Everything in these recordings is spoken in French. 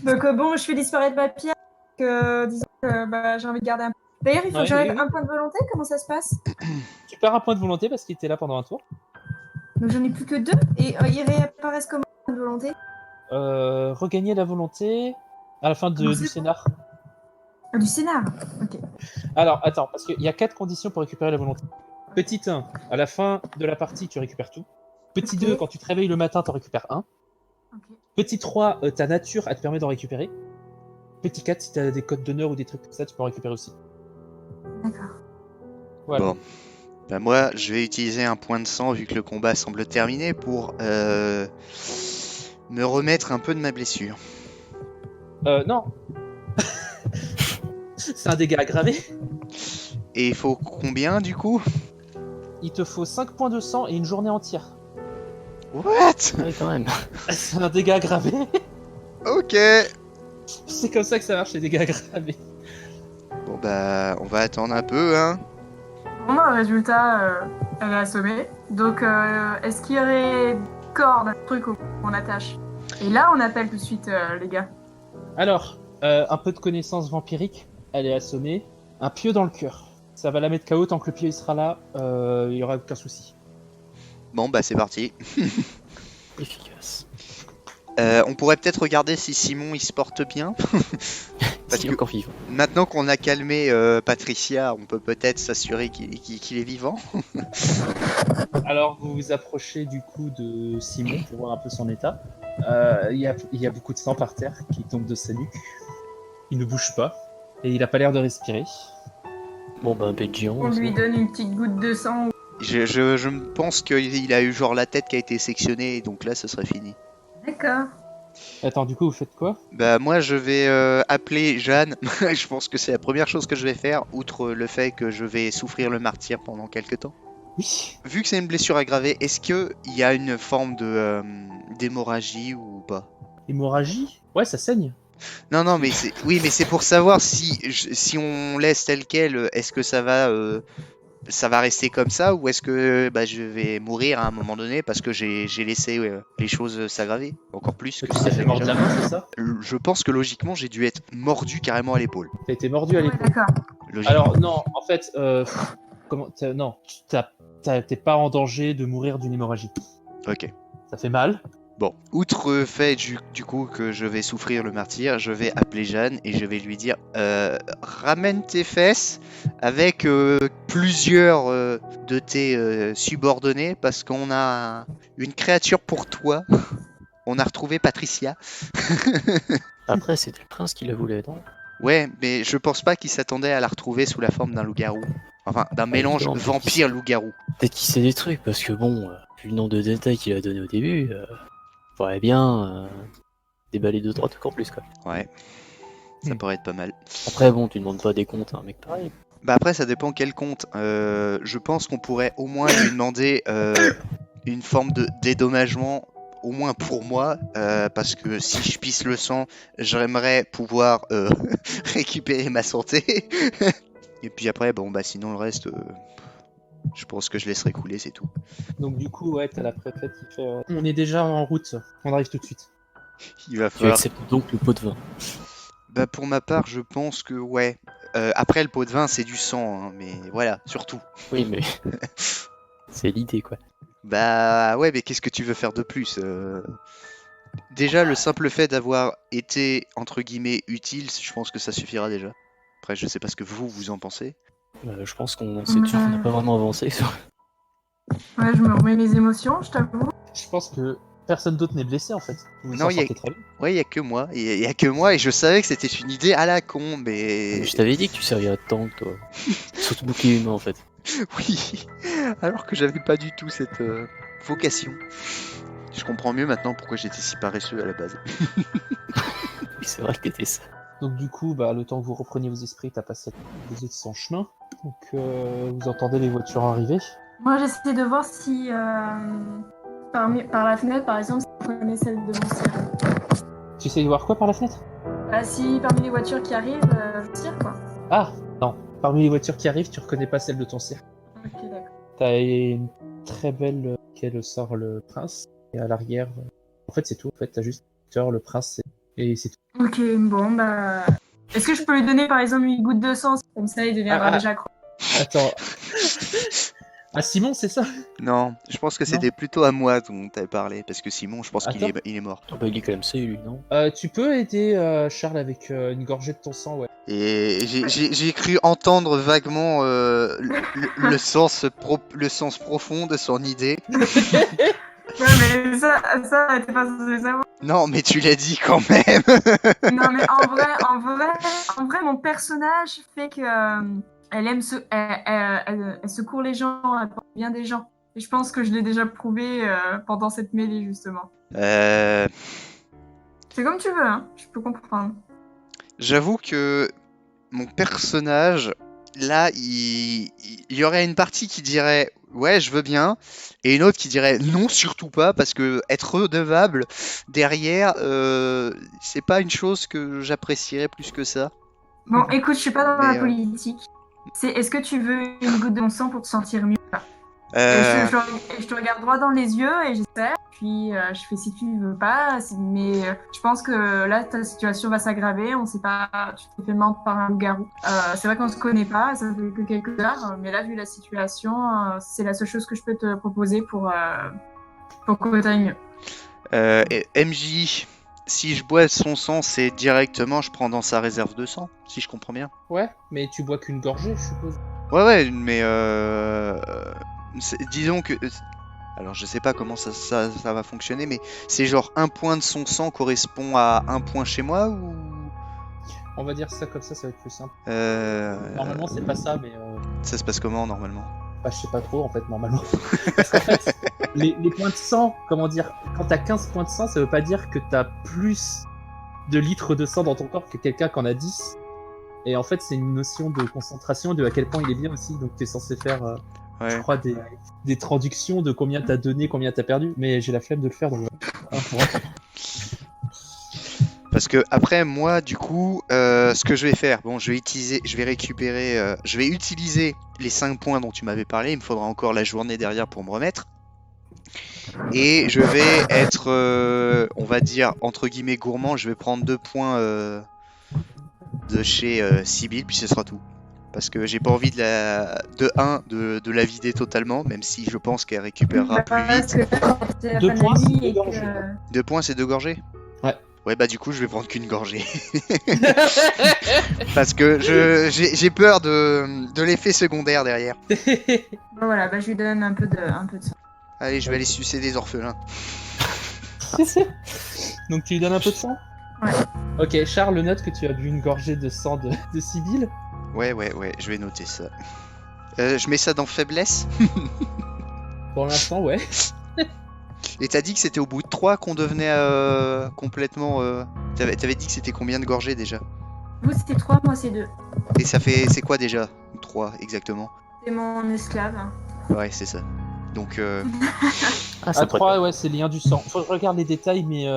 Donc bon, je fais disparaître ma pierre. Disons que j'ai envie de garder un peu. D'ailleurs, il faut que j'enlève un point de volonté. Comment ça se passe? Tu perds un point de volonté parce qu'il était là pendant un tour. Donc j'en ai plus que 2. Et ils réapparaissent comment, un point de volonté? Regagner la volonté à la fin du scénar. Du scénar. Ok. Alors, attends, parce qu'il y a 4 conditions pour récupérer la volonté. Petit 1, à la fin de la partie, tu récupères tout. Petit 2, quand tu te réveilles le matin, tu en récupères 1. Okay. Petit 3, ta nature, elle te permet d'en récupérer. Petit 4, si tu as des codes d'honneur ou des trucs comme ça, tu peux en récupérer aussi. D'accord. Voilà. Bon. Bah moi, je vais utiliser un point de sang vu que le combat semble terminé pour me remettre un peu de ma blessure. Non. C'est un dégât aggravé. Et il faut combien du coup? Il te faut 5 points de sang et une journée entière. What? Ouais, quand même. C'est un dégât aggravé. Ok. C'est comme ça que ça marche, les dégâts aggravés. Bon bah, on va attendre un peu, hein. Bon, résultat, elle est assommée. Donc, est-ce qu'il y aurait des cordes, un truc qu'on attache? Et là, on appelle tout de suite les gars. Alors, un peu de connaissance vampirique, elle est assommée. Un pieu dans le cœur. Ça va la mettre KO tant que le pieu il sera là, il y aura aucun souci. Bon bah, c'est parti. Efficace. On pourrait peut-être regarder si Simon il se porte bien. Parce S'il est que encore vivant. maintenant qu'on a calmé Patricia, on peut peut-être s'assurer qu'il est vivant. Alors, vous vous approchez du coup de Simon pour voir un peu son état. Il y a beaucoup de sang par terre qui tombe de sa nuque. Il ne bouge pas et il a pas l'air de respirer. Bon bah un bec géant. On lui donne une petite goutte de sang. Je me pense qu'il a eu genre la tête qui a été sectionnée, donc là ce serait fini. D'accord. Attends, du coup, vous faites quoi? Bah moi je vais appeler Jeanne. Je pense que c'est la première chose que je vais faire, outre le fait que je vais souffrir le martyre pendant quelques temps. Oui. Vu que c'est une blessure aggravée, est-ce qu'il y a une forme de d'hémorragie ou pas? Hémorragie? Ouais, ça saigne. Non, mais c'est oui, mais c'est pour savoir si on laisse tel quel, est-ce que ça va rester comme ça ou est-ce que bah, je vais mourir à un moment donné parce que j'ai laissé les choses s'aggraver encore plus que Tu ça t'es fait fait mordre déjà. la main, c'est ça? Je pense que logiquement j'ai dû être mordu carrément à l'épaule. T'as été mordu à Ouais, l'épaule. d'accord. Logiquement. Alors, non, en fait, non, t'es pas en danger de mourir d'une hémorragie. Ok. Ça fait mal. Bon, outre le fait du coup que je vais souffrir le martyr, je vais appeler Jeanne et je vais lui dire ramène tes fesses avec plusieurs de tes subordonnés parce qu'on a une créature pour toi. On a retrouvé Patricia. Après c'était le prince qui la voulait, non? Ouais, mais je pense pas qu'il s'attendait à la retrouver sous la forme d'un loup-garou. Enfin, d'un mélange évidemment, vampire-loup-garou. Peut-être qu'il sait des trucs, parce que bon, vu le nombre de détails qu'il a donné au début, faudrait bien déballer 2-3 trucs en plus quoi. Ouais, ça pourrait être pas mal. Après bon, tu demandes pas des comptes à un mec pareil. Bah après, ça dépend quel compte. Je pense qu'on pourrait au moins lui demander une forme de dédommagement, au moins pour moi, parce que si je pisse le sang, j'aimerais pouvoir récupérer ma santé. Et puis après, bon bah sinon le reste, je pense que je laisserai couler, c'est tout. Donc, du coup, ouais, t'as la préfète qui fait. On est déjà en route, on arrive tout de suite. Il va Tu falloir. acceptes donc le pot de vin. Bah pour ma part, je pense que ouais. Après le pot de vin, c'est du sang, hein, mais voilà, surtout. Oui mais c'est l'idée quoi. Bah ouais, mais qu'est-ce que tu veux faire de plus Déjà, le simple fait d'avoir été, entre guillemets, utile, je pense que ça suffira déjà. Après, je sais pas ce que vous en pensez. Je pense qu'on sait toujours qu'on n'a pas vraiment avancé. Ouais, je me remets les émotions, je t'avoue. Je pense que personne d'autre n'est blessé en fait. Vous vous Non, en il y a... sortez très bien. Ouais, il y a que moi. Il y a que moi, et je savais que c'était une idée à la con, mais... Je t'avais dit que tu servirais de tank toi. Surtout bouclier humain en fait. Oui, alors que j'avais pas du tout cette vocation. Je comprends mieux maintenant pourquoi j'étais si paresseux à la base. Oui c'est vrai que t'étais ça. Donc, du coup, bah, le temps que vous repreniez vos esprits, t'as passé les autres son chemin. Donc, vous entendez les voitures arriver. Moi, j'essaie de voir si par la fenêtre, par exemple, si on connaît celle de mon cire. Tu sais voir quoi par la fenêtre? Bah, si parmi les voitures qui arrivent, je tire quoi. Ah, non. Parmi les voitures qui arrivent, tu reconnais pas celle de ton cirque. Ok, d'accord. T'as une très belle qu'elle sort le prince. Et à l'arrière, en fait, c'est tout. En fait, t'as juste le prince Et c'est tout. Ok, bon, bah... Est-ce que je peux lui donner, par exemple, une goutte de sang? Comme ça, il deviendra déjà accro. Attends. Ah, Simon, c'est ça? Non, je pense que c'était plutôt à moi dont t'avais parlé, parce que Simon, je pense qu'il Attends. il est mort. Ah bah il est quand même safe lui, non? Tu peux aider Charles avec une gorgée de ton sang, ouais. Et j'ai cru entendre vaguement le sens profond de son idée. Ouais, mais ça, t'es pas censé savoir. Non, mais tu l'as dit quand même. Non, mais en vrai, mon personnage fait que elle aime elle secourt les gens, elle porte bien des gens. Et je pense que je l'ai déjà prouvé pendant cette mêlée justement. C'est comme tu veux, hein. Je peux comprendre. J'avoue que mon personnage, là, il y aurait une partie qui dirait ouais, je veux bien, et une autre qui dirait non, surtout pas, parce que être redevable derrière, c'est pas une chose que j'apprécierais plus que ça. Bon, écoute, je suis pas dans Mais, la politique. C'est est-ce que tu veux une goutte de mon sang pour te sentir mieux? Et euh, je te regarde droit dans les yeux et j'espère. Puis je fais si tu veux pas. Mais je pense que là, ta situation va s'aggraver. On sait pas, tu t'es fait mordre par un loup-garou. C'est vrai qu'on se connaît pas, ça fait que quelques heures. Mais là, vu la situation, c'est la seule chose que je peux te proposer pour que tu ailles mieux. et MJ, si je bois son sang, c'est directement, je prends dans sa réserve de sang, si je comprends bien. Ouais, mais tu bois qu'une gorgée, je suppose. Ouais, mais disons que... Alors je sais pas comment ça va fonctionner, mais c'est genre un point de son sang correspond à un point chez moi ou... On va dire ça comme ça va être plus simple. Euh... Normalement, c'est pas ça, mais Ça se passe comment normalement? bah, je sais pas trop en fait, normalement. Parce qu'en fait, les points de sang, comment dire, quand t'as 15 points de sang, ça veut pas dire que t'as plus de litres de sang dans ton corps que quelqu'un qui en a 10. Et en fait, c'est une notion de concentration, de à quel point il est bien aussi. Donc, t'es censé faire, je crois, des traductions de combien t'as donné, combien t'as perdu. Mais j'ai la flemme de le faire, donc Parce que après moi du coup ce que je vais faire, bon je vais utiliser les 5 points dont tu m'avais parlé, il me faudra encore la journée derrière pour me remettre. Et je vais être on va dire entre guillemets gourmand, je vais prendre 2 points de chez Sibyl, puis ce sera tout. Parce que j'ai pas envie de la vider totalement, même si je pense qu'elle récupérera plus vite. 2 points, c'est 2 gorgées. 2 points, c'est 2 gorgées? Ouais. Ouais, bah du coup, je vais prendre qu'une gorgée. Parce que j'ai peur de l'effet secondaire derrière. Bon, voilà, bah, je lui donne un peu de sang. Allez, je vais aller sucer des orphelins. Donc tu lui donnes un peu de sang? Ouais. Ok, Charles note que tu as bu une gorgée de sang de Sibyl. Ouais, je vais noter ça. Je mets ça dans faiblesse. Pour l'instant, ouais. Et t'as dit que c'était au bout de 3 qu'on devenait complètement... T'avais dit que c'était combien de gorgées déjà? Vous, c'est 3, moi, c'est 2. Et ça fait... C'est quoi déjà? 3 exactement. C'est mon esclave. Ouais, c'est ça. Donc... Ah, À 3, ouais, c'est lien du sang. Faut que je regarde les détails, mais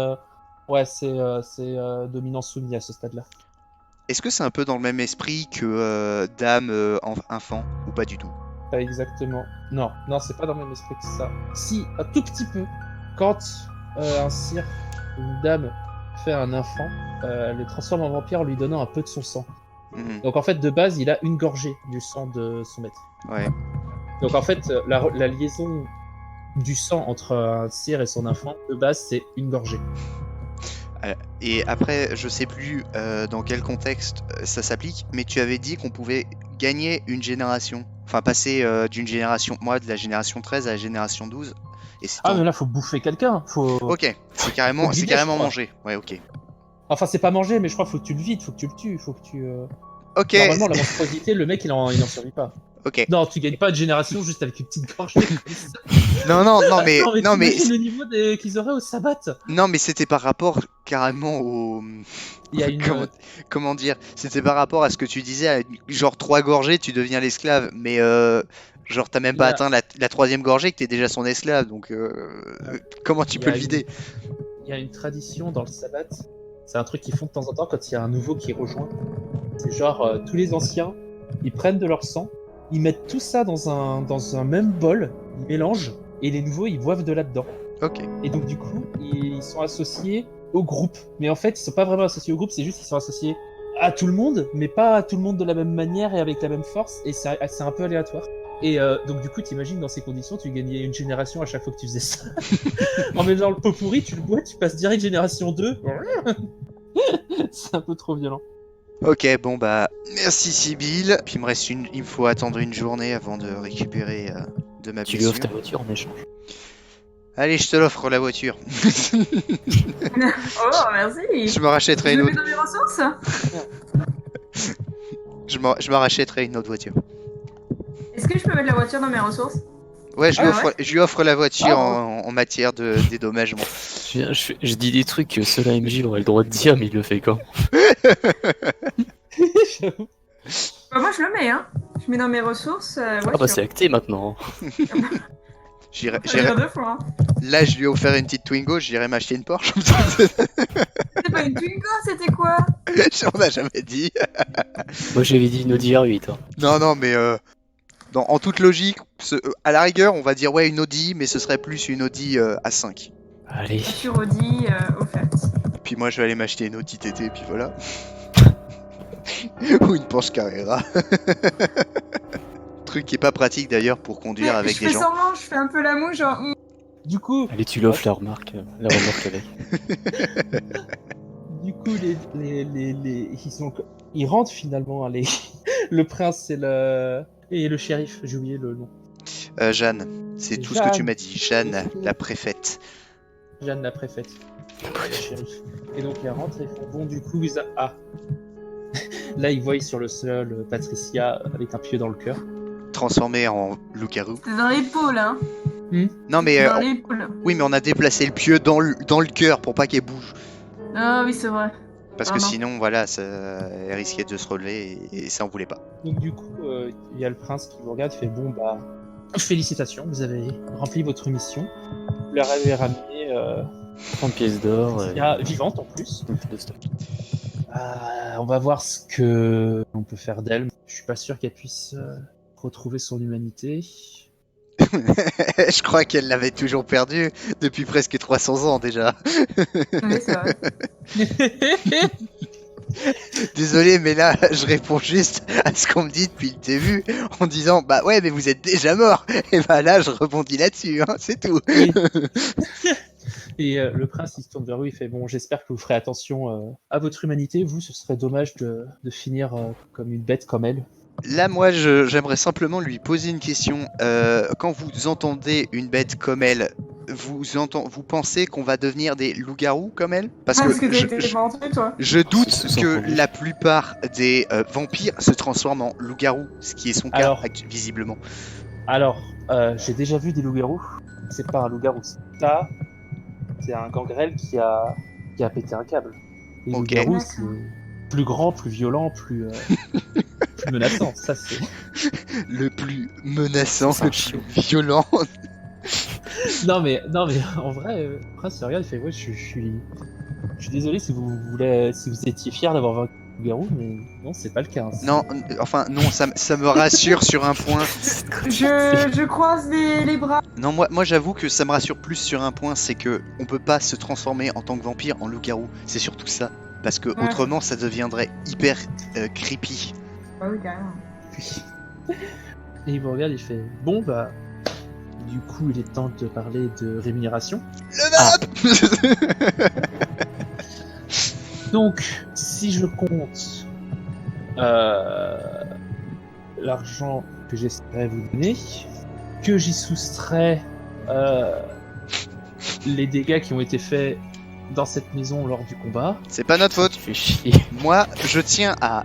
ouais, c'est dominant soumis à ce stade-là. Est-ce que c'est un peu dans le même esprit que Dame Enfant? Ou pas du tout? Pas exactement. Non, c'est pas dans le même esprit que ça. Si, un tout petit peu. Quand un sire, une dame, fait un enfant, le transforme en vampire en lui donnant un peu de son sang. Mhm. Donc en fait, de base, il a une gorgée du sang de son maître. Ouais. Donc en fait, la liaison du sang entre un sire et son enfant, de base, c'est une gorgée. Et après, je sais plus dans quel contexte ça s'applique, mais tu avais dit qu'on pouvait gagner une génération. Enfin, passer d'une génération, moi, de la génération 13 à la génération 12. Et c'est Mais là, faut bouffer quelqu'un. Ok, c'est carrément manger. Ouais, ok. Enfin, c'est pas manger, mais je crois qu'il faut que tu le vides, faut que tu le tues, faut que tu... Ok. Normalement, la monstruosité, le mec, il en survit pas. Ok. Non, tu gagnes pas de génération juste avec une petite gorgée. Non, mais le niveau qu'ils auraient au sabbat. Non, mais c'était par rapport carrément au... Il y a une... Comment dire? C'était par rapport à ce que tu disais, genre 3 gorgées, tu deviens l'esclave, mais genre t'as même pas atteint la 3e gorgée que t'es déjà son esclave, donc comment tu peux le vider? Il y a une tradition dans le sabbat, c'est un truc qu'ils font de temps en temps quand il y a un nouveau qui rejoint. C'est genre tous les anciens, ils prennent de leur sang, ils mettent tout ça dans un même bol, ils mélangent, et les nouveaux ils boivent de là-dedans. Ok. Et donc du coup, ils sont associés au groupe. Mais en fait, ils sont pas vraiment associés au groupe, c'est juste qu'ils sont associés à tout le monde, mais pas à tout le monde de la même manière et avec la même force, et c'est un peu aléatoire. Et donc du coup, t'imagines, dans ces conditions, tu gagnais une génération à chaque fois que tu faisais ça. En mélangeant le pot pourri, tu le bois, tu passes direct génération 2. C'est un peu trop violent. Ok, bon bah, merci Sibyl. Puis il me faut attendre une journée avant de récupérer de ma Tu lui offres ta blessure. voiture en échange. Allez, je te l'offre la voiture. Oh, merci. Je me rachèterai Je une le mets autre. dans mes ressources. Je me rachèterai une autre voiture. Est-ce que je peux mettre la voiture dans mes ressources? Ouais, Ah ouais. je lui offre la voiture Ah en matière de dédommagement. Je dis des trucs que seul AMJ aurait le droit de dire, mais il le fait quand? J'avoue. Bah, moi, je le mets, hein. Je mets dans mes ressources. Ah bah voiture. c'est acté maintenant. J'irai- Ça veut j'irai- dire 2 fois, hein. Là, je lui ai offert une petite Twingo, j'irai m'acheter une Porsche. C'était pas une Twingo, c'était quoi? J'en ai jamais dit. Moi j'avais dit une Audi R8. Hein. Non, mais en toute logique, à la rigueur, on va dire ouais une Audi, mais ce serait plus une Audi A5. Allez. Sur Audi, offerte. Puis moi, je vais aller m'acheter une Audi TT, puis voilà. Ou une Porsche Carrera. Truc qui est pas pratique d'ailleurs pour conduire avec je des fais gens. semblant, je fais un peu la moue, genre. Du coup, Allez, tu l'offres la remorque avec. ils rentrent finalement. Allez. Le prince et le shérif, j'ai oublié le nom. Jeanne, c'est tout ce que tu m'as dit. Jeanne, la préfète. Jeanne la préfète. Le shérif. Et donc ils rentrent et font bon du coup ah. Là ils voient sur le sol Patricia avec un pieu dans le cœur. Transformée en loup-garou. C'est dans l'épaule, hein. Non mais Dans l'épaule. oui, mais on a déplacé le pieu dans le cœur pour pas qu'elle bouge. Ah oui, c'est vrai. Parce que Ah non. sinon, voilà, elle risquait de se relever et ça on voulait pas. Donc du coup il y a le prince qui vous regarde, il fait bon bah félicitations, vous avez rempli votre mission. Vous leur avez ramené 30 pièces d'or. Patricia vivante en plus. De stock. On va voir ce que on peut faire d'elle. Je suis pas sûr qu'elle puisse retrouver son humanité. Je crois qu'elle l'avait toujours perdu depuis presque 300 ans déjà. Oui, c'est vrai. Désolé, mais là, je réponds juste à ce qu'on me dit depuis le début en disant bah ouais, mais vous êtes déjà mort. Et bah là, je rebondis là-dessus, hein, c'est tout. Oui. Et le prince il se tourne vers lui, il fait bon, j'espère que vous ferez attention à votre humanité. Vous, ce serait dommage de finir comme une bête comme elle. Là, moi, j'aimerais simplement lui poser une question. Quand vous entendez une bête comme elle, vous pensez qu'on va devenir des loups-garous comme elle? Parce Parce que que t'as été vendu, toi. je doute C'est ça, que entendu. la plupart des vampires se transforment en loups-garous, ce qui est son cas Alors. visiblement. Alors, j'ai déjà vu des loups-garous. C'est pas un loup-garou. Ça, c'est un gangrel qui a pété un câble. Les Ok. loups-garous, c'est plus grand, plus violent, plus menaçant. Ça, c'est. Le plus menaçant, C'est un le chiot. plus violent. Non mais en vrai, le prince il regarde, il fait ouais, je suis désolé si vous étiez fier d'avoir vaincu le loup-garou, mais non, c'est pas le cas. Hein. Non, enfin non, ça me rassure sur un point. Je croise les bras. Non, moi j'avoue que ça me rassure plus sur un point, c'est que on peut pas se transformer en tant que vampire en loup-garou. C'est surtout ça. Parce que Ouais. autrement ça deviendrait hyper creepy. Ah oui, carrément. Et il vous regarde, il fait bon bah du coup il est temps de parler de rémunération. Le up. Donc si je compte l'argent que j'espérais vous donner, que j'y soustrais les dégâts qui ont été faits dans cette maison lors du combat. C'est pas notre faute. Tu fais chier. Moi, je tiens à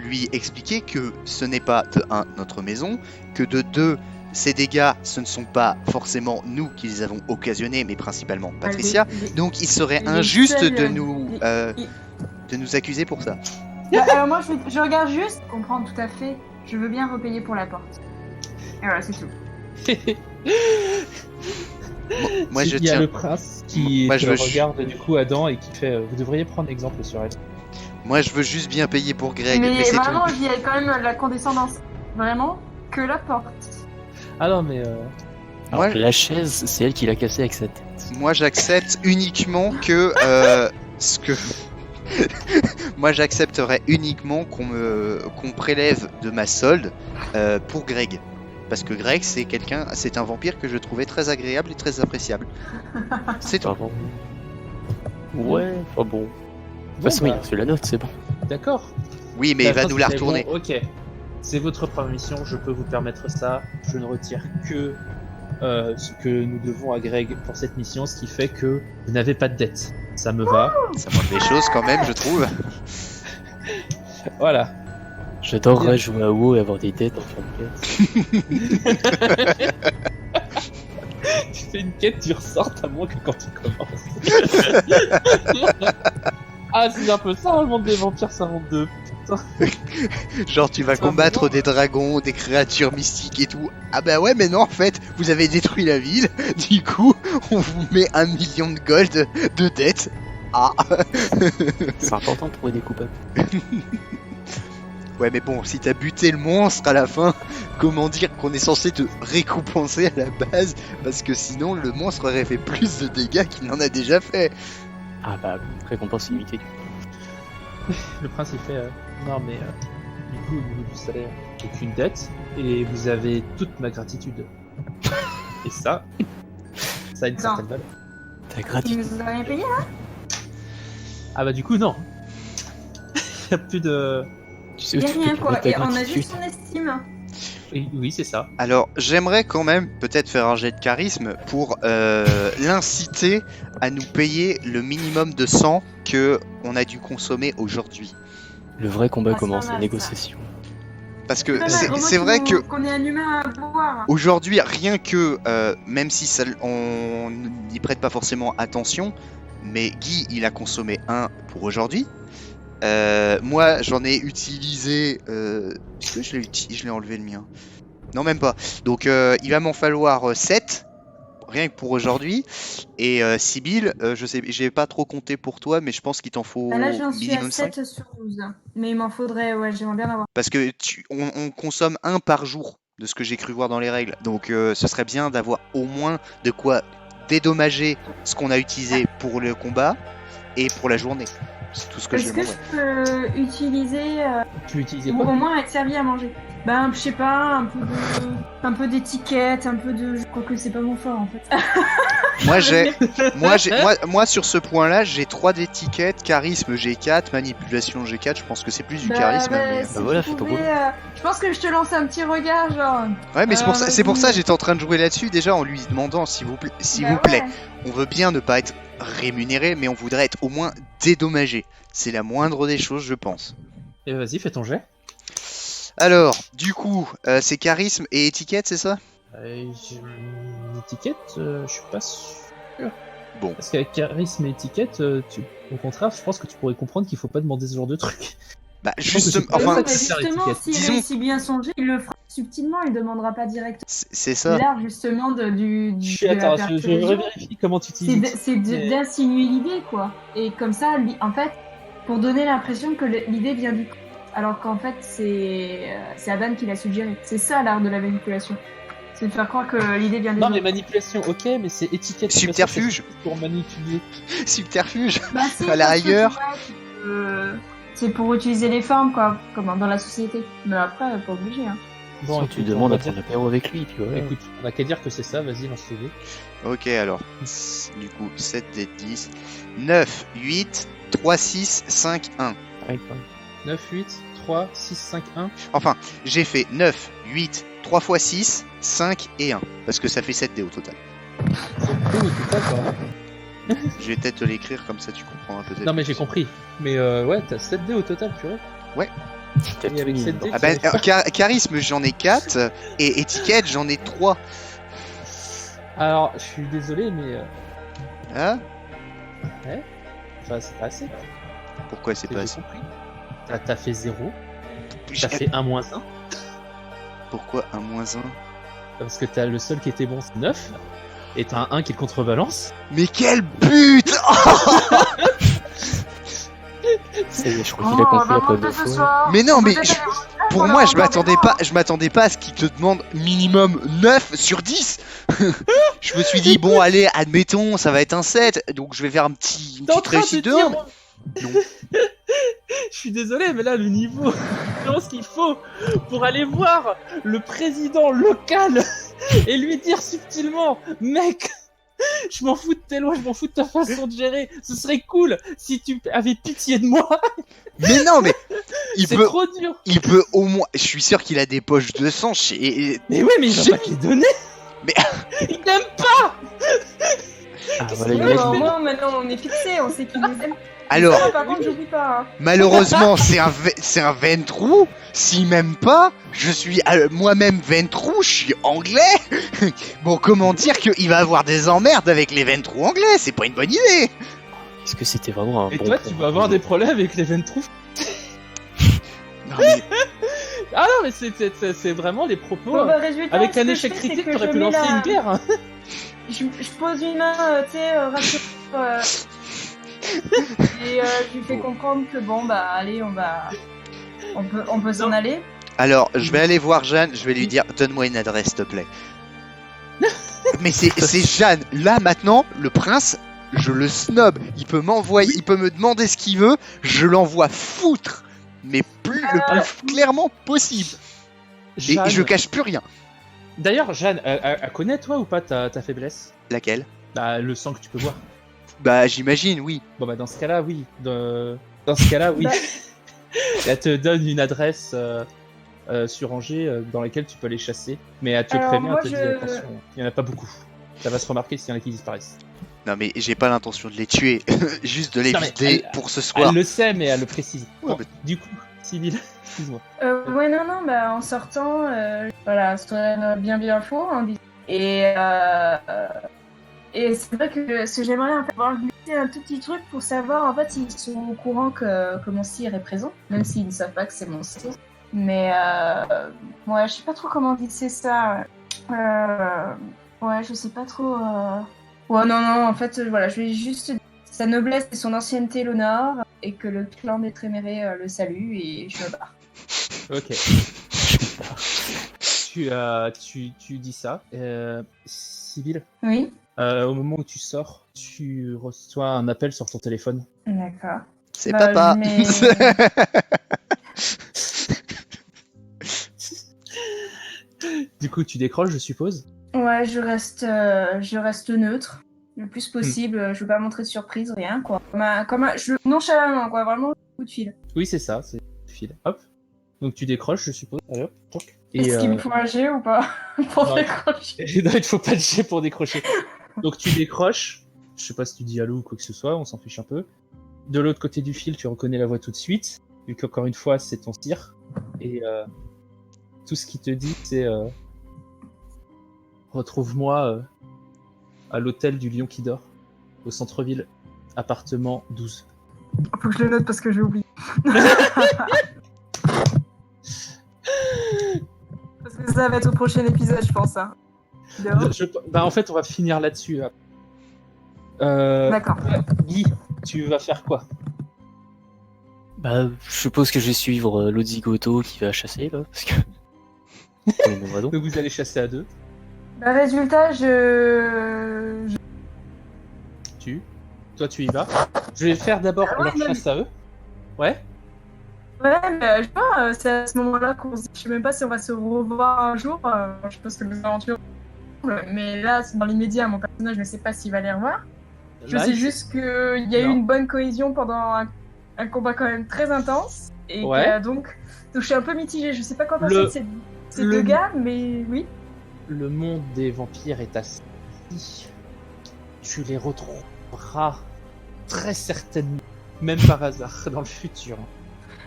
lui expliquer que ce n'est pas de 1 notre maison, que de 2 ces dégâts, ce ne sont pas forcément nous qui les avons occasionnés, mais principalement Patricia. Donc il serait les injuste seuls, de nous il- de nous accuser pour ça. Bah, alors moi, je regarde juste. Comprendre tout à fait. Je veux bien repayer pour la porte. Et voilà, c'est tout. Moi je Il y a tiens. le prince qui Moi, je veux- regarde du coup Adam et qui fait vous devriez prendre exemple sur elle. Moi je veux juste bien payer pour Greg, mais Mais c'est vraiment, tout. il y a quand même la condescendance. Vraiment, que la porte. Ah non mais Alors Moi- que la chaise, c'est elle qui l'a cassée avec sa tête. Moi, j'accepte uniquement que ce que. Moi, j'accepterais uniquement qu'on prélève de ma solde pour Greg. Parce que Greg, c'est un vampire que je trouvais très agréable et très appréciable. C'est tout. Pas bon. Ouais, pas bon. De toute Bon, façon, il bah, a fait la note, c'est bon. d'accord. Oui, mais il va nous la C'est retourner. bon, ok. C'est votre permission, je peux vous permettre ça. Je ne retire que ce que nous devons à Greg pour cette mission, ce qui fait que vous n'avez pas de dette. Ça me va. Ça montre les choses quand même, je trouve. Voilà. J'adorerais jouer à WoW et avoir des dettes en fin de quête. Tu fais une quête, tu ressors, t'as moins que quand tu commences. Ah, c'est un peu ça, le monde des vampires, ça monte de... Genre, tu vas C'est un combattre moment. des dragons, des créatures mystiques et tout. Ah bah ouais, mais non, en fait, vous avez détruit la ville. Du coup, on vous met 1 million de gold de dette. Ah. C'est important de trouver des coupables. Ouais, mais bon, si t'as buté le monstre à la fin, comment dire qu'on est censé te récompenser à la base? Parce que sinon, le monstre aurait fait plus de dégâts qu'il n'en a déjà fait. Ah bah, récompense limitée. Le prince, il fait... non, mais du coup, au niveau du salaire, aucune dette, et vous avez toute ma gratitude. Et ça a une Non. certaine valeur. Ta Tu gratitude. nous as rien payé là? Ah bah du coup, non. Il a plus de... Tu sais où Y'a tu rien peux quoi, mettre ta et on a gratitude. juste son estime. Oui, c'est ça. Alors, j'aimerais quand même peut-être faire un jet de charisme pour l'inciter à nous payer le minimum de sang que on a dû consommer aujourd'hui. Le vrai combat Ah, c'est commence, pas la mal, négociation. Parce que Pas mal, c'est au moins c'est vrai que qu'on est un humain à boire. aujourd'hui, rien que, même si on n'y prête pas forcément attention, mais Guy, il a consommé un pour aujourd'hui. Moi, j'en ai utilisé... Est-ce que je l'ai enlevé le mien? Non, même pas. Donc, il va m'en falloir 7, rien que pour aujourd'hui. Et Sibyl, je sais, j'ai pas trop compté pour toi, mais je pense qu'il t'en faut Bah là j'en suis à minimum 5. 7 sur 12. Mais il m'en faudrait, ouais, j'aimerais bien avoir. Parce que on consomme un par jour, de ce que j'ai cru voir dans les règles. Donc ce serait bien d'avoir au moins de quoi dédommager ce qu'on a utilisé pour le combat et pour la journée. C'est tout ce que je Est-ce que demanderais. je peux utiliser Tu peux utiliser pour quoi? au moins être servi à manger? Ben, je sais pas, un peu d'étiquette, un peu de. Je crois que c'est pas mon fort en fait. Moi, sur ce point-là, j'ai 3 d'étiquettes, charisme j'ai 4, manipulation j'ai 4, je pense que c'est plus du charisme. mais- si Bah voilà, tu fais ton pouvais, boulot. je pense que je te lance un petit regard, genre. Ouais, mais c'est pour ça vas-y. j'étais en train de jouer là-dessus déjà en lui demandant s'il vous Bah plaît, ouais. on veut bien ne pas être rémunéré, mais on voudrait être au moins dédommagé. C'est la moindre des choses, je pense. Et vas-y, fais ton jet. Alors, du coup, c'est charisme et étiquette, c'est ça? J'ai une étiquette, je suis pas sûr. Bon. Parce qu'avec charisme et étiquette, au contraire, je pense que tu pourrais comprendre qu'il faut pas demander ce genre de truc. Bah, pense que justement, c'est pas enfin, ça. Mais justement, étiquette. s'il Disons- réussit bien son jet, il le fera subtilement, il demandera pas direct. c'est ça. L'art justement de la Attends, je persuasion, vérifie comment tu utilises. Mais- d'insinuer l'idée, quoi. Et comme ça, en fait, pour donner l'impression que l'idée vient du corps, alors qu'en fait, c'est Adam qui l'a suggéré. C'est ça l'art de la manipulation. C'est de faire croire que l'idée vient du Non, mais corps. manipulation, ok, mais c'est étiquette. Subterfuge. c'est pour manipuler. Subterfuge. Bah, si, à la parce que, rigueur. tu vois, c'est pour utiliser les formes, quoi, comme dans la société. Mais après, pas obligé, hein. Bon, Bon, tu écoute, demandes on à va dire- prendre l'apéro avec lui, tu vois. Écoute, on a qu'à dire que c'est ça, vas-y, lance le dé. Ok, alors, du coup, 7 des 10, 9, 8, 3, 6, 5, 1. Ouais, quoi. 9, 8, 3, 6, 5, 1. Enfin, j'ai fait 9, 8, 3 x 6, 5 et 1. Parce que ça fait 7 dés au total. C'est cool, tout ça, quoi. Je vais peut-être te l'écrire comme ça tu comprendras peut-être. Non, mais j'ai compris. Mais ouais, t'as 7 dés au total, purée. T'as Et avec tout mis 7 dés, dedans. Ah bah, charisme j'en ai 4 et étiquette j'en ai 3. Alors, je suis désolé, mais. Hein? Enfin, c'est pas assez. Pourquoi c'est pas J'ai assez? compris. T'as fait 0, J'ai- t'as fait 1 moins 1. Pourquoi un moins 1? Parce que t'as le seul qui était bon, c'est 9. Et t'as un 1 qui est le contrebalance. Mais quel but! Ça y est, je crois qu'il a compris la preuve de foi. Mais non, mais pour moi, je m'attendais pas à ce qu'il te demande minimum 9 sur 10. Je me suis dit, bon, allez, admettons, ça va être un 7, donc je vais faire une petite réussite de 1. Non. Je suis désolé, mais là, le niveau, ce qu'il faut pour aller voir le président local et lui dire subtilement, mec, je m'en fous de tes lois, je m'en fous de ta façon de gérer. Ce serait cool si tu avais pitié de moi. Mais non, mais c'est trop dur. Il peut au moins. Je suis sûr qu'il a des poches de sang chez. Mais ouais, mais il va pas te les donner. Mais il t'aime pas. Ah, voilà, il Au moins, maintenant, on est fixé, on sait qu'il nous aime. alors, par contre, j'oublie pas. Hein. malheureusement, c'est un ventrou. S'il m'aime pas, je suis moi-même ventrou, je suis anglais. Bon, comment dire qu'il va avoir des emmerdes avec les ventrous anglais? C'est pas une bonne idée. Est-ce que c'était vraiment un Et bon toi, point tu vas avoir des problèmes avec les ventrous. Non, mais... Ah non, mais c'est vraiment des propos. Bon, bah, résultat, avec un ce échec que je fais, critique, c'est que t'aurais je pu mets lancer une guerre. Hein. Je pose une main, tu sais, rassurant, et je lui fais comprendre que bon, bah, allez, on peut s'en aller. Alors, je vais aller voir Jeanne, je vais lui dire, donne-moi une adresse, s'il te plaît. Mais c'est Jeanne. Là, maintenant, le prince, je le snob. Il peut m'envoyer, il peut me demander ce qu'il veut, je l'envoie foutre. Mais le plus clairement possible. Jeanne... Et je cache plus rien. D'ailleurs, Jeanne, elle connaît toi ou pas ta faiblesse? Laquelle? Bah, le sang que tu peux voir. Bah, j'imagine, oui. Bon, bah, dans ce cas-là, oui. Dans ce cas-là, oui. Elle te donne une adresse sur Angers dans laquelle tu peux les chasser. Mais elle te prévient, elle te dit attention, il n'y en a pas beaucoup. Ça va se remarquer s'il y en a qui disparaissent. Non, mais j'ai pas l'intention de les tuer, juste de les vider pour ce soir. Elle le sait, mais elle le précise. Ouais, Bon, du coup, Sybille, excuse-moi. Ouais, non, bah, en sortant, voilà, c'est bien chaud. Hein, et c'est vrai que j'aimerais avoir glisser un tout petit truc pour savoir en fait s'ils sont au courant que mon sire est présent, même s'ils ne savent pas que c'est mon sire. Mais ouais, je sais pas trop comment glisser ça. Ouais, je sais pas trop. Ouais, non, en fait, voilà, je vais juste sa noblesse et son ancienneté l'honneur et que le clan des Trémérés le salue et je me barre. Ok. Tu dis ça. Sybille, Oui. au moment où tu sors, tu reçois un appel sur ton téléphone. D'accord. C'est papa. Du coup, tu décroches, je suppose. Ouais, je reste neutre le plus possible. Je veux pas montrer de surprise, rien quoi. Nonchalamment quoi, vraiment coup de fil. Oui, c'est ça, c'est le fil. Hop. Donc tu décroches, je suppose. Allez, hop. Est-ce qu'il me faut un G ou pas pour décrocher? Non, il faut pas de G pour décrocher. Donc tu décroches. Je sais pas si tu dis allô ou quoi que ce soit, on s'en fiche un peu. De l'autre côté du fil, tu reconnais la voix tout de suite, vu qu'encore une fois, c'est ton sire. Et tout ce qu'il te dit, c'est retrouve-moi à l'hôtel du Lion qui dort, au centre-ville, appartement 12. Faut que je le note parce que j'ai oublié. Parce que ça va être au prochain épisode, je pense. Hein. Bah en fait, on va finir là-dessus. D'accord. Guy, tu vas faire quoi? Bah, je suppose que je vais suivre l'Odzigoto qui va chasser, là, parce que... Donc vous allez chasser à deux. Bah, résultat, Toi, tu y vas. Je vais faire d'abord leur chasse à eux. Ouais. Ouais, mais je vois, c'est à ce moment-là qu'on se dit, je sais même pas si on va se revoir un jour. Je pense que les aventures... Mais là, dans l'immédiat, mon personnage ne sait pas s'il va les revoir. Je sais juste qu'il y a eu une bonne cohésion pendant un combat quand même très intense. Et donc je suis un peu mitigée. Je sais pas quoi penser de ces deux gars, mais oui. Le monde des vampires est assez... Tu les retrouveras très certainement, même par hasard, dans le futur.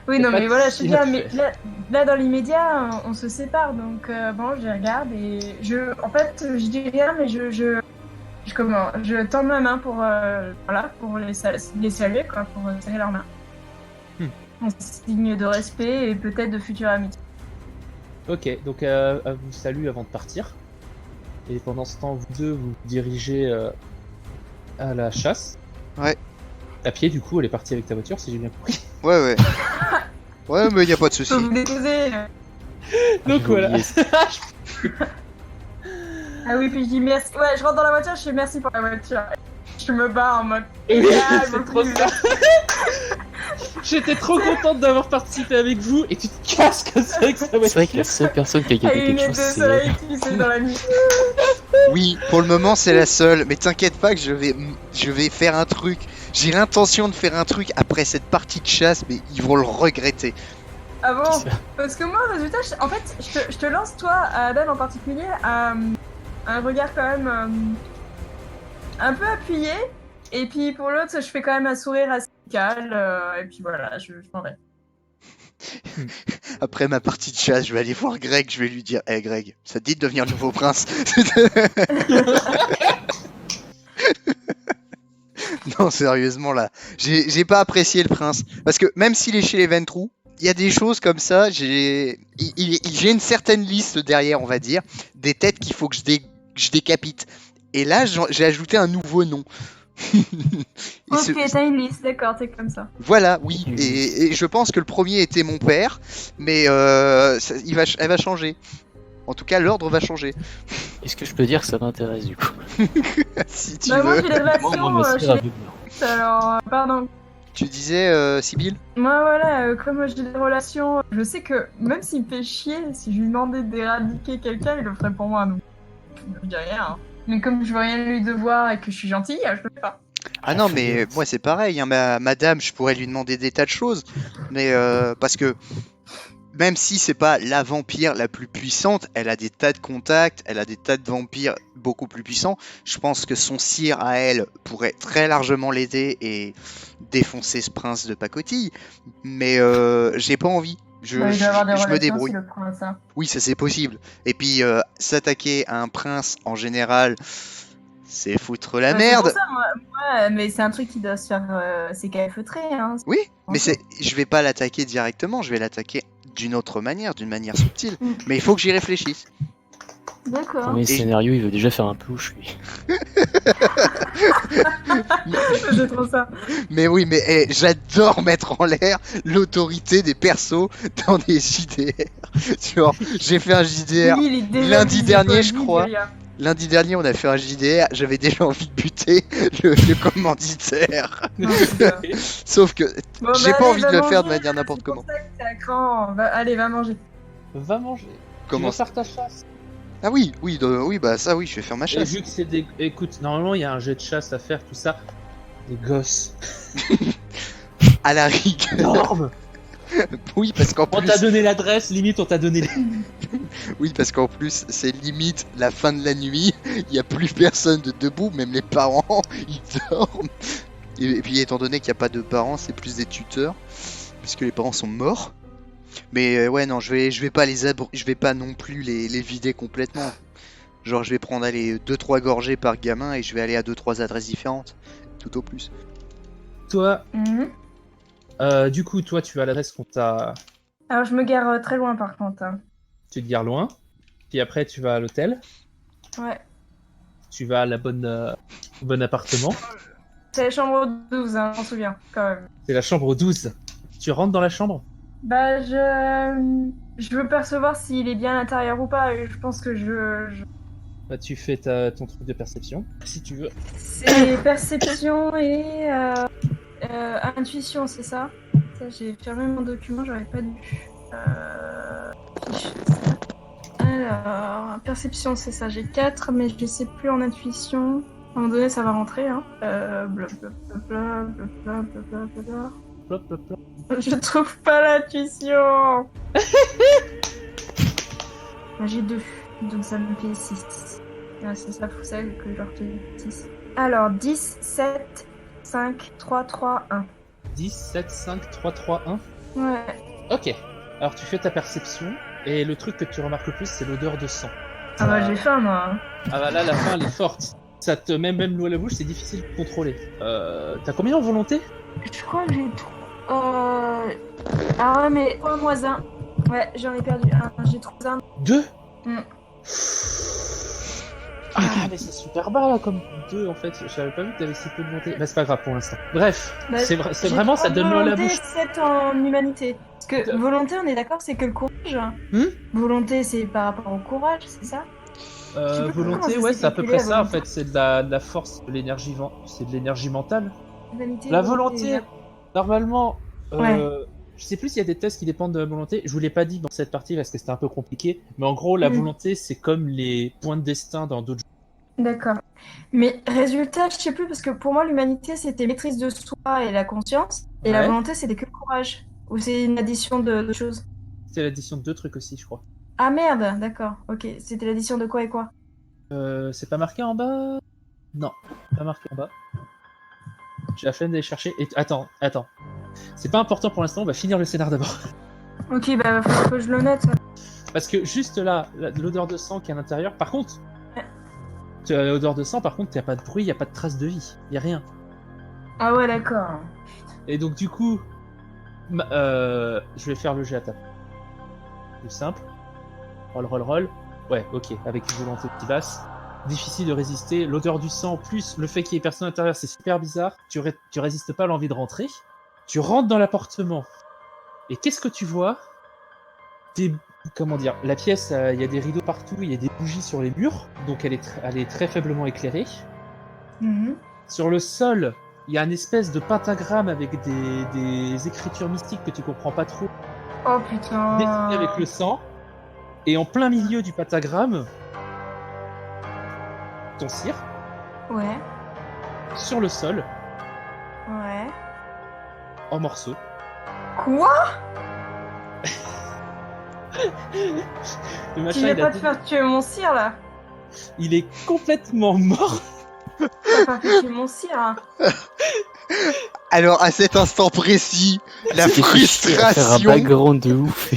Oui, non, mais voilà, je sais bien, mais là, dans l'immédiat, on se sépare, donc bon, je les regarde et en fait, je dis rien, mais je tends ma main pour les saluer, quoi, pour serrer leurs mains. Un signe de respect et peut-être de future amitié. Ok, donc elle vous salue avant de partir. Et pendant ce temps, vous deux vous dirigez à la chasse. Ouais. À pied, du coup, elle est partie avec ta voiture, si j'ai bien compris. Ouais. Ouais, mais y a pas de Je souci. peux vous déposer. Donc voilà. Ah oui, puis je dis merci. Ouais, je rentre dans la voiture, je fais merci pour la voiture. Je me barre en mode. Oui, Ah, c'est trop ça. J'étais trop contente d'avoir participé avec vous et tu te casses comme ça avec sa C'est vrai que voiture. la seule personne qui a Avec gagné une quelque lunettes chose, de c'est... soleil qui c'est dans la nuit. Oui, pour le moment c'est la seule, mais t'inquiète pas que je vais faire un truc. J'ai l'intention de faire un truc après cette partie de chasse, mais ils vont le regretter. Ah bon? Parce que moi, résultat, en fait, je te lance, toi, Adam en particulier, un regard quand même un peu appuyé. Et puis pour l'autre, je fais quand même un sourire assez amical. Et puis voilà, je m'en vais. Après ma partie de chasse, je vais aller voir Greg, je vais lui dire hey Greg, ça te dit de devenir le nouveau prince? Non, sérieusement là, j'ai pas apprécié le prince. Parce que même s'il est chez les Ventrous, il y a des choses comme ça, j'ai une certaine liste derrière, on va dire, des têtes qu'il faut que je décapite. Et là, j'ai ajouté un nouveau nom. Ok, t'as une liste, d'accord, t'es comme ça. Voilà, oui. Et je pense que le premier était mon père, mais elle va changer. En tout cas, l'ordre va changer. Est-ce que je peux dire que ça m'intéresse du coup? Si tu Bah, moi, veux. j'ai des relations ma chez sœur, les alors, pardon. Tu disais, Sibylle? Moi, voilà, comme j'ai des relations, je sais que même s'il me fait chier, si je lui demandais d'éradiquer quelqu'un, il le ferait pour moi, donc je dis rien. Hein. Mais comme je veux rien lui devoir et que je suis gentille, je le fais pas. Ah non, mais moi c'est pareil, hein, madame, je pourrais lui demander des tas de choses, mais parce que même si c'est pas la vampire la plus puissante, elle a des tas de contacts, elle a des tas de vampires beaucoup plus puissants. Je pense que son sire à elle pourrait très largement l'aider et défoncer ce prince de pacotille, mais j'ai pas envie. Je me débrouille. Le prince, hein. Oui, ça c'est possible. Et puis s'attaquer à un prince en général, c'est foutre la merde. C'est pour ça, moi, mais c'est un truc qui doit se faire s'écalfeutrer. Hein. Oui, mais je vais pas l'attaquer directement, je vais l'attaquer d'une autre manière, d'une manière subtile. Mais il faut que j'y réfléchisse. D'accord. Premier scénario, il veut déjà faire un push, lui. C'est trop ça. Mais oui, mais j'adore mettre en l'air l'autorité des persos dans des JDR. Genre, j'ai fait un JDR lundi dernier, je crois. Lundi dernier, on a fait un JDR, j'avais déjà envie de buter le commanditaire. Sauf que j'ai pas envie de le faire de manière n'importe comment. Allez, va manger. Va manger. Comment tu vas faire ta chasse? Ah oui, bah ça oui, je vais faire ma chasse. Et vu que c'est des... Écoute, normalement il y a un jet de chasse à faire, tout ça. Des gosses. À la rigueur. Énorme. Oui, parce qu'en plus... On t'a donné l'adresse, limite on t'a donné... Oui, parce qu'en plus, c'est limite la fin de la nuit, il n'y a plus personne de debout, même les parents, ils dorment. Et puis, étant donné qu'il n'y a pas de parents, c'est plus des tuteurs, puisque les parents sont morts. Mais ouais, non, je vais pas non plus les vider complètement. Genre, je vais prendre 2-3 gorgées par gamin et je vais aller à 2-3 adresses différentes, tout au plus. Toi, du coup, toi, tu vas à l'adresse qu'on t'a... Alors, je me gare très loin, par contre. Hein. Tu te gares loin, puis après tu vas à l'hôtel. Ouais. Tu vas à la bon appartement. C'est la chambre 12, hein, on s'en souvient, quand même. C'est la chambre 12. Tu rentres dans la chambre? Bah, je veux percevoir s'il est bien à l'intérieur ou pas, et je pense que Bah, tu fais ton truc de perception, si tu veux. C'est perception et intuition, c'est ça? Ça, j'ai fermé mon document, j'aurais pas dû. Alors, perception, c'est ça, j'ai 4, mais je sais plus en intuition. À un moment donné, ça va rentrer, hein. Je trouve pas l'intuition. J'ai 2, donc ça me fait 6. Ah, c'est ça, faut ça que je retire 6. Alors, 10, 7, 5, 3, 3, 1. 10, 7, 5, 3, 3, 1. Ouais. Ok. Alors tu fais ta perception, et le truc que tu remarques le plus, c'est l'odeur de sang. Ah bah j'ai faim, moi. Ah bah là, la faim, elle est forte. Ça te met même l'eau à la bouche, c'est difficile de contrôler. T'as combien en volonté? Je crois que j'ai Ah ouais, mais 3 moins 1. Ouais, j'en ai perdu 1. J'ai 3 1. 2 Mm. Ah, mais c'est super bas là, comme 2 en fait. J'avais pas vu que t'avais si peu de volonté. Bah, c'est pas grave pour l'instant. Bref, Bah, c'est vraiment, ça donne l'eau à la volonté, bouche. 7 en humanité. Parce que Euh. volonté, on est d'accord, c'est que le courage. Volonté, c'est par rapport au courage, c'est ça? Je sais plus comment Volonté, ça ouais, s'est c'est à peu calculé, près la ça en volonté. fait. C'est de la force, de l'énergie, c'est de l'énergie mentale. Humanité, La volonté, normalement, Ouais. je sais plus s'il y a des tests qui dépendent de la volonté. Je vous l'ai pas dit dans cette partie parce que c'était un peu compliqué. Mais en gros, la volonté, c'est comme les points de destin dans d'autres jeux. D'accord. Mais résultat, je sais plus, parce que pour moi, l'humanité, c'était maîtrise de soi et la conscience. Et la Ouais, volonté, c'était que le courage. Ou c'est une addition de choses. c'est l'addition de 2 trucs aussi, je crois. Ah merde, d'accord. Ok, c'était l'addition de quoi et quoi? C'est pas marqué en bas? Non, pas marqué en bas. J'ai la flemme d'aller chercher. Et attends. C'est pas important pour l'instant, on va finir le scénar d'abord. Ok, bah faut que je le note. Parce que juste là, l'odeur de sang qui est à l'intérieur, par contre, tu as l'odeur de sang, par contre, il n'y a pas de bruit, il n'y a pas de trace de vie, il n'y a rien. Ah ouais, d'accord. Et donc, du coup, je vais faire le jet à table. Plus simple. Roll. Ouais, ok, avec une volonté qui basse. Difficile de résister. L'odeur du sang, plus le fait qu'il y ait personne à l'intérieur, c'est super bizarre. Tu résistes pas à l'envie de rentrer. Tu rentres dans l'appartement. Et qu'est-ce que tu vois? Comment dire? La pièce, il y a des rideaux partout, il y a des bougies sur les murs, donc elle est très faiblement éclairée. Sur le sol, il y a une espèce de pentagramme avec des écritures mystiques que tu comprends pas trop, Oh putain. dessinées avec le sang. Et en plein milieu du pentagramme, ton cire, Ouais, sur le sol, ouais. en morceaux. Quoi? Le machin, Tu viens pas de faire tuer mon cire là? il est complètement mort. T'as pas fait tuer mon cire, hein? Alors, à cet instant précis, la C'était fiché à faire un frustration, background de ouf.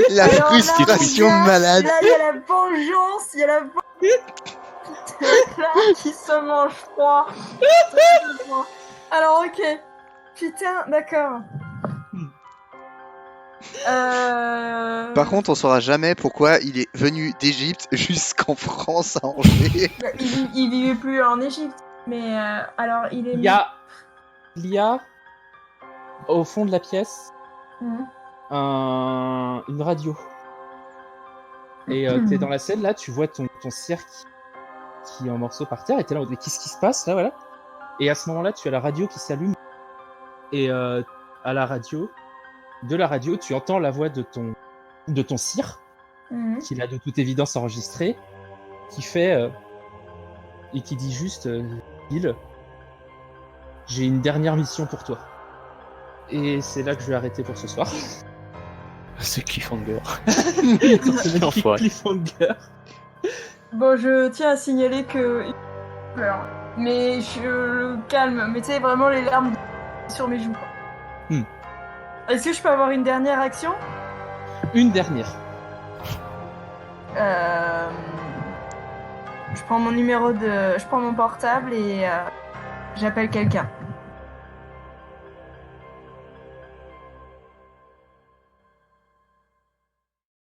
la Alors là, frustration regarde, malade. Là, il y a la vengeance, il y a la vengeance là qui se mange froid. Alors, ok. Putain, d'accord. Par contre, on saura jamais pourquoi il est venu d'Égypte jusqu'en France à Angers. il vivait plus en Égypte, mais alors il est. Il y a au fond de la pièce Mhm. une radio. Et t'es dans la scène là, tu vois ton cire qui est en morceaux par terre, et t'es là, mais qu'est-ce qui se passe là, voilà. Et à ce moment-là, tu as la radio qui s'allume, et à la radio, tu entends la voix de ton cire, qu'il a de toute évidence enregistré, qui fait et qui dit juste Bill, j'ai une dernière mission pour toi. Et c'est là que je vais arrêter pour ce soir. C'est cliffhanger. C'est Enfoiré. cliffhanger. Bon, je tiens à signaler que il pleure, mais je le calme. Mais tu sais, vraiment les larmes sur mes joues. Est-ce que je peux avoir une dernière action? Une dernière. Je prends mon numéro je prends mon portable et j'appelle quelqu'un.